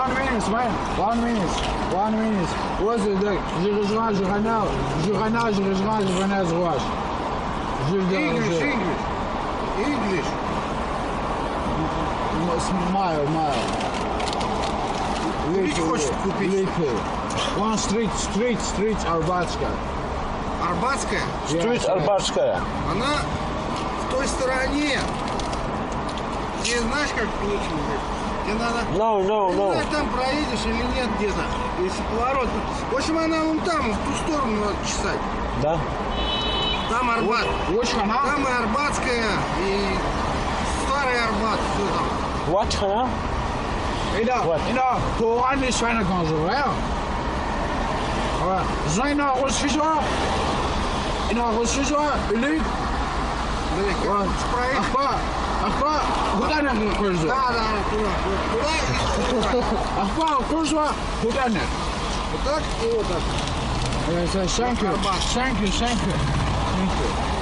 1 minute, man. 1 minute. 1 minute. What's it like? English. Smile. Хочет купить. One street, Арбатская. Арбатская? Стрит Арбатская. Она в той стороне. Ты знаешь, как получилось? Тебе надо... No. Не знаю, там проедешь или нет где-то. Если поворот. В общем, она вон там, в ту сторону надо чесать. Да. Там Арбат. Там и Арбатская, и старый Арбат. Все там. What, хана? Pour les soins quand je vois. J'ai une reçu Luc. Ахпа, куда надо курсу? Да, туда. Ахпа, курсу, куда надо? Вот так и вот так. Thank you.